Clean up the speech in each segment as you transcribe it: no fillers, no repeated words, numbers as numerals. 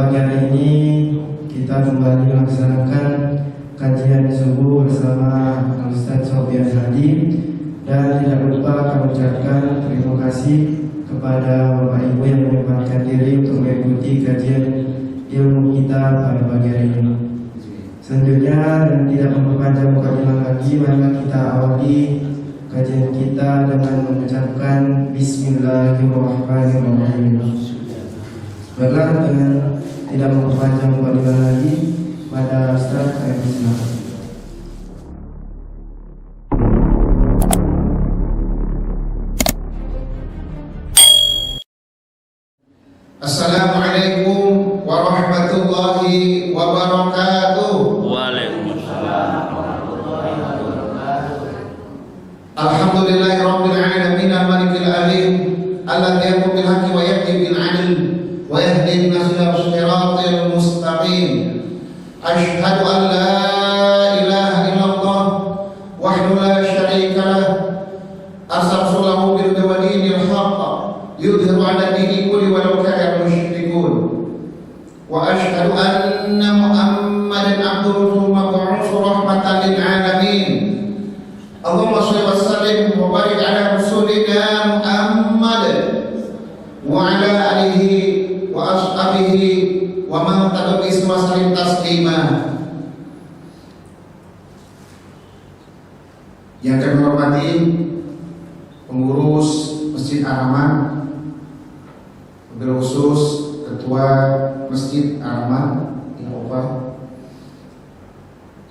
pagi hari ini kita kembali melaksanakan kajian subuh bersama Ustaz Sofian Hadi, dan tidak lupa kami ucapkan terima kasih kepada Bapak Ibu yang menyempatkan diri untuk mengikuti kajian ilmu kita pada pagi hari ini. Selanjutnya, dan tidak memperpanjang mukadimah lagi, mari kita awali kajian kita dengan mengucapkan Bismillahirrahmanirrahim. Baiklah, dengan tidak memperpanjang mukadimah lagi, pada Ustaz Islam. Assalamualaikum warahmatullahi wabarakatuh. Waalaikumsalam warahmatullahi wabarakatuh. Alhamdulillahi rabbil alamin al-malikil alim alladzi yaqul bil haqqi wa yahdi bil 'adl wa yahdi an-nas ila siratal mustaqim. Asyhadu an la ilaha illallah wahdahu la syarika lah, arsala bil huda wa dinil haqq yudhiru 'ala dini kulli walau kana musyrikun. Wa asyhadu anna Muhammadan abduhu wa rasuluhu rahmatan lil alamin. Allahumma shalli wa sallim wa barik ala rasulina Muhammad wa ala alihi wa ashabihi wa man tabi'ahum bi ihsan wa sallim taslima. Yang kami hormati pengurus Masjid Ar-Rahman, wabil khusus Ketua Masjid Ar-Rahman Innova,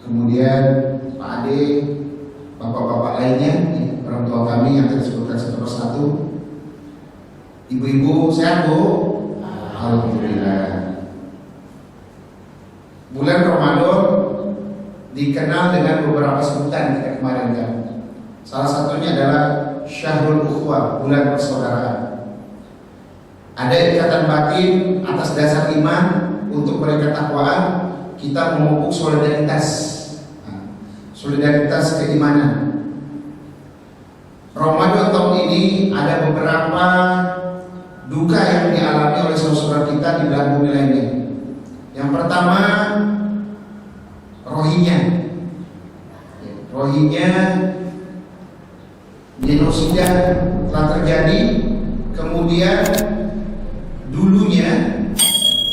kemudian Pak Ade, bapak-bapak lainnya, orang tua kami yang tersebutkan satu persatu, ibu-ibu sehat Bu? Alhamdulillah. Bulan Ramadan dikenal dengan beberapa sebutan kita kemarin kan. Salah satunya adalah Syahrul Ukhuwah, bulan persaudaraan. Ada ikatan batin atas dasar iman untuk mereka takwaan, kita memupuk solidaritas, solidaritas keimanan. Ramadan tahun ini ada beberapa duka yang dialami oleh saudara kita di belahan bumi lainnya. Yang pertama, Rohingya genosida telah terjadi. Kemudian dulunya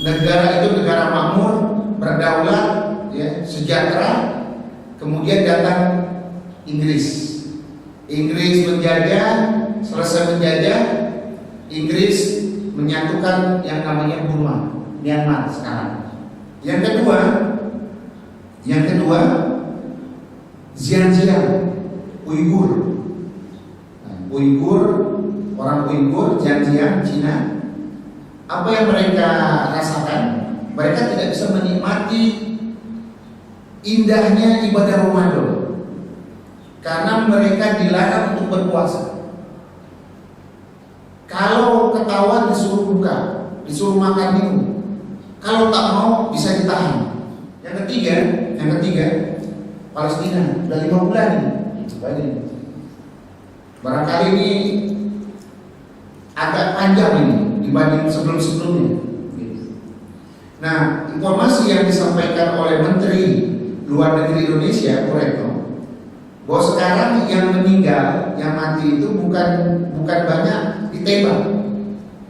negara itu negara makmur, berdaulat, ya, sejahtera. Kemudian datang Inggris menjajah. Selesai menjajah, Inggris menyatukan yang namanya Burma, Myanmar sekarang. Yang kedua Xinjiang, Uighur. Orang Uighur, Xinjiang, Cina. Apa yang mereka rasakan? Mereka tidak bisa menikmati indahnya ibadah Ramadan karena mereka dilarang untuk berpuasa. Kalau ketahuan disuruh buka, disuruh makan minum. Kalau tak mau bisa ditahan. Yang ketiga Palestina, udah 5 bulan ini. Barangkali ini agak panjang ini dibanding sebelum-sebelumnya. Nah, informasi yang disampaikan oleh Menteri Luar Negeri Indonesia, Retno, bahwa sekarang yang meninggal, yang mati itu bukan banyak ditembak,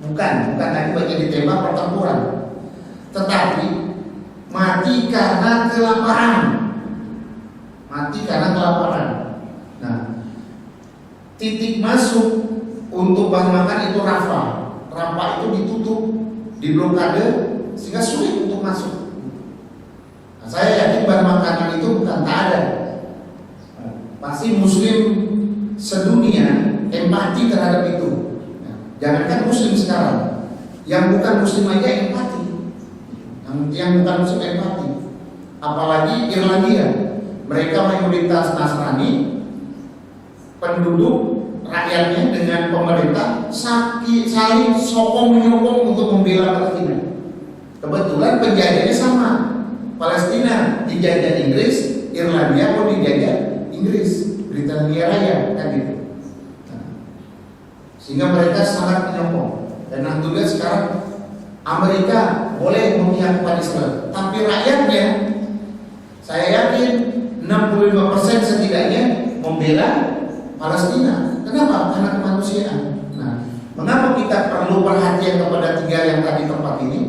bukan lagi banyak ditembak pertempuran, tetapi mati karena kelaparan. Nah, titik masuk untuk bahan makan itu Rafah itu ditutup, diblokade, sehingga sulit untuk masuk. Nah, saya yakin bahan makanan itu bukan tak ada. Pasti Muslim sedunia empati terhadap itu. Nah, jangankan Muslim sekarang, yang bukan Muslim aja empati. Yang bukan Muslim empati. Apalagi Irlandia, mereka mayoritas Nasrani, penduduk rakyatnya dengan pemerintah saling sokong menyokong untuk membela Palestina. Kebetulan penjajahnya sama, Palestina dijajah Inggris, Irlandia pun dijajah Inggris, Britania Raya kan gitu. Sehingga mereka sangat menyokong. Dan alhamdulillah sekarang Amerika boleh memihak kepada Israel, tapi rakyatnya saya yakin 65% setidaknya membela Palestina. Kenapa? Karena kemanusiaan. Nah, mengapa kita perlu perhatian kepada 3 yang tadi tempat ini?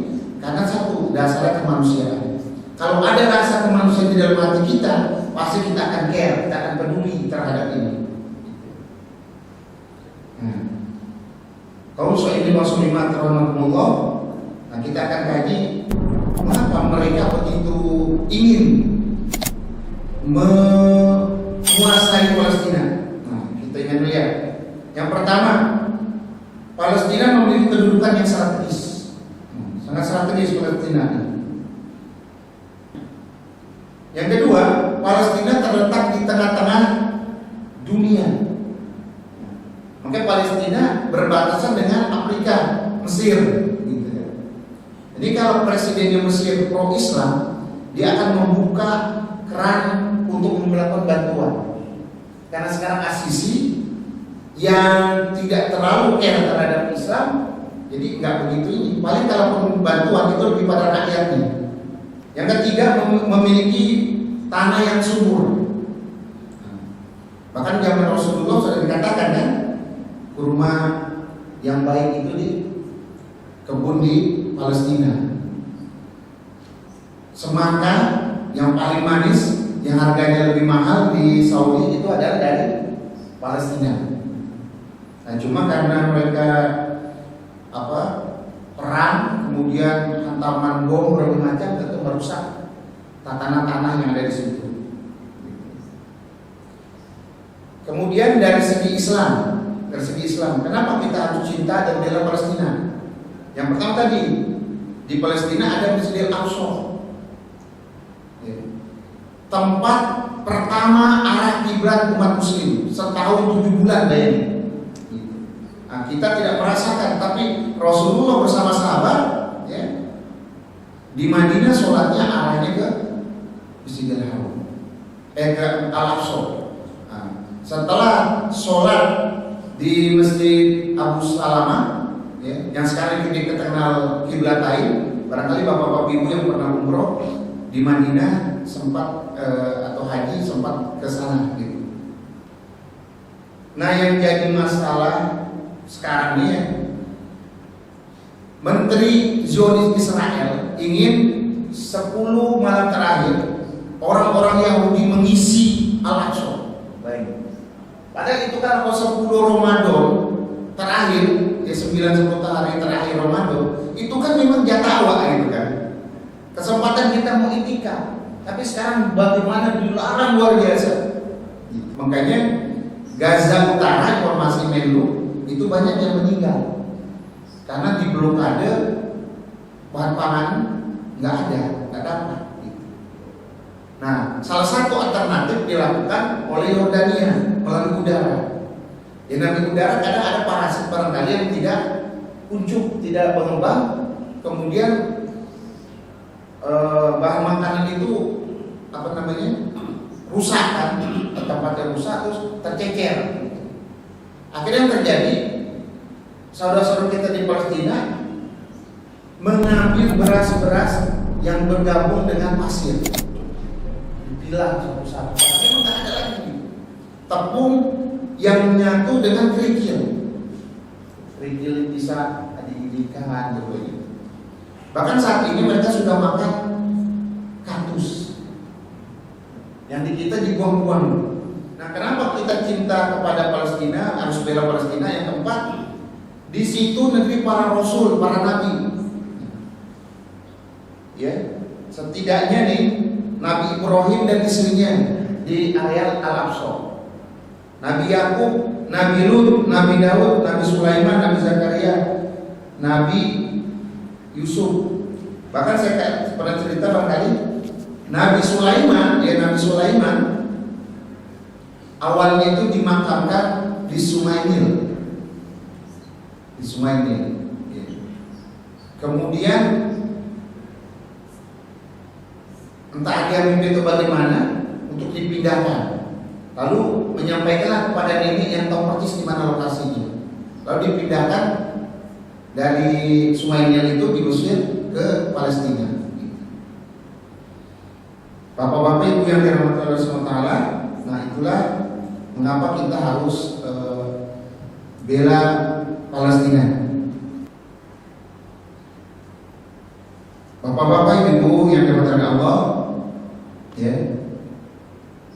Karena satu, dasarnya kemanusiaan. Kalau ada rasa kemanusiaan di dalam hati kita, pasti kita akan care, kita akan peduli terhadap ini. Kaum ini muslimat rahmatullah. Nah, kita akan kaji mengapa mereka begitu ingin menguasai Palestina. Nah, kita ingat dulu ya. Yang pertama, Palestina memiliki kedudukan yang strategis, sangat strategis Palestina. Yang kedua, Palestina terletak di tengah-tengah dunia. Maka Palestina berbatasan dengan Afrika, Mesir. Gitu ya. Jadi kalau presidennya Mesir pro-Islam, dia akan membuka keran untuk melakukan bantuan. Karena sekarang Asisi yang tidak terlalu care terhadap Islam, jadi nggak begitu ini. Paling kalau bantuan itu lebih pada rakyatnya. Yang ketiga, memiliki tanah yang subur. Bahkan zaman Rasulullah sudah dikatakan kan, kurma yang baik itu di kebun di Palestina. Semangka yang paling manis, yang harganya lebih mahal di Saudi itu adalah dari Palestina. Nah, cuma karena mereka perang, kemudian hantaman bom berbagai macam, tentu merusak tanah-tanah yang ada di situ. Kemudian dari segi Islam, kenapa kita harus cinta dan bela Palestina? Yang pertama tadi, di Palestina ada Masjidil Aqsa, tempat pertama arah kiblat umat Muslim setahun 7 bulan bayangin. Nah, kita tidak merasakan, tapi Rasulullah bersama sahabat ya, di Madinah sholatnya arahnya ke Masjidil Haram, ke Al-Aqsa. Nah, setelah sholat di Masjid Abu Salamah ya, yang sekarang kita kenal kiblat lain, barangkali bapak-bapak ibu yang pernah umroh di Madinah sempat atau haji sempat ke sana gitu. Nah, yang jadi masalah sekarang ini ya, Menteri Zionis Israel ingin 10 malam terakhir orang-orang Yahudi mengisi Al-Aqsa. Baik. Padahal itu kan kalau 10 Ramadan terakhir, ya 9-10 hari terakhir Ramadan, itu kan memang jatah awal gitu kan. Kesempatan kita mau itikaf. Tapi sekarang bagaimana dilarang luar biasa. Makanya Gaza Utara, informasi Menlu, itu banyak yang meninggal karena di blokade bahan pangan nggak dapat. Nah, salah satu alternatif dilakukan oleh Yordania melalui udara. Yang namanya udara kadang ada parasit barangkali yang tidak unjuk, tidak mengembang, kemudian bahan makanan itu rusak kan, tempatnya rusak terus tercecer. Akhirnya yang terjadi, saudara-saudara kita di Palestina mengambil beras-beras yang bergabung dengan pasir, dipilah satu-satu. Memang nggak ada lagi tepung yang menyatu dengan kerikil bisa dijadikan gitu. Bahkan saat ini mereka sudah makan kaktus yang di kita dibuang-buang. Nah, kenapa kita cinta kepada Palestina, harus bela Palestina? Yang keempat, di situ negeri para rasul, para nabi. Ya, setidaknya nih Nabi Ibrahim dan istrinya di area Al-Aqsa. Nabi Yakub, Nabi Lut, Nabi Daud, Nabi Sulaiman, Nabi Zakaria, Nabi Yusuf. Bahkan saya pernah cerita barangkali Nabi Sulaiman awalnya itu dimakamkan di Sungai Nil. Ya. Kemudian entah dia mimpi itu bagaimana untuk dipindahkan. Lalu menyampaikanlah kepada nenek yang tahu persis di mana lokasinya. Lalu dipindahkan dari Sungai Nil itu di Mesir ke Palestina. Bapak-bapak ibu yang dirahmati Allah SWT, nah itulah mengapa kita harus bela Palestina. Bapak-bapak ibu yang dirahmati Allah, ya,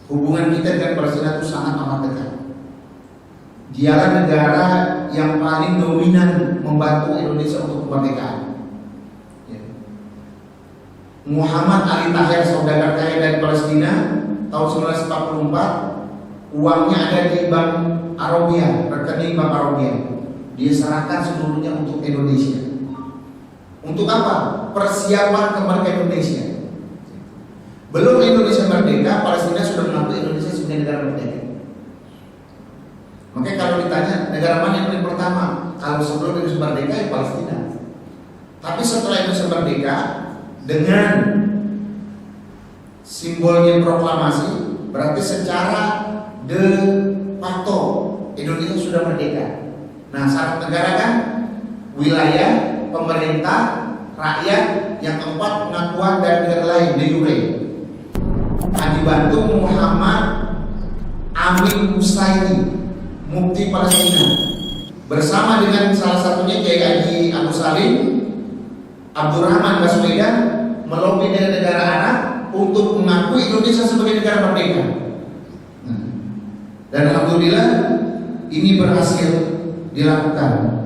hubungan kita dengan Palestina itu sangat amat dekat. Dialah negara yang paling dominan membantu Indonesia untuk kemerdekaan. Muhammad Ali Tahir, saudagar kaya dari Palestina, tahun 1944, uangnya ada di Bank Arabia, rekening Bank Arabia. Dia serahkan seluruhnya untuk Indonesia. Untuk apa? Persiapan kemerdekaan Indonesia. Belum Indonesia merdeka, Palestina sudah mengakui Indonesia sebagai negara merdeka. Makanya kalau ditanya negara mana yang paling pertama, kalau sebelum Indonesia merdeka ya Palestina. Tapi setelah Indonesia merdeka, dengan simbolnya proklamasi, berarti secara de facto Indonesia sudah merdeka. Nah, syarat negara kan wilayah, pemerintah, rakyat, yang keempat pengakuan dari negara lain, de jure. Nah, dibantu Muhammad Amin Husaini, Mufti Palestina, bersama dengan salah satunya Kiai Haji Agus Salim, Abdurrahman Baswedan, melobi dengan negara Arab untuk mengakui Indonesia sebagai negara merdeka. Dan alhamdulillah ini berhasil dilakukan.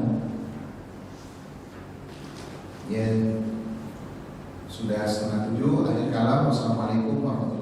Ya, sudah 6:30. Akhir kalam. Wassalamualaikum warahmatullahi wabarakatuh.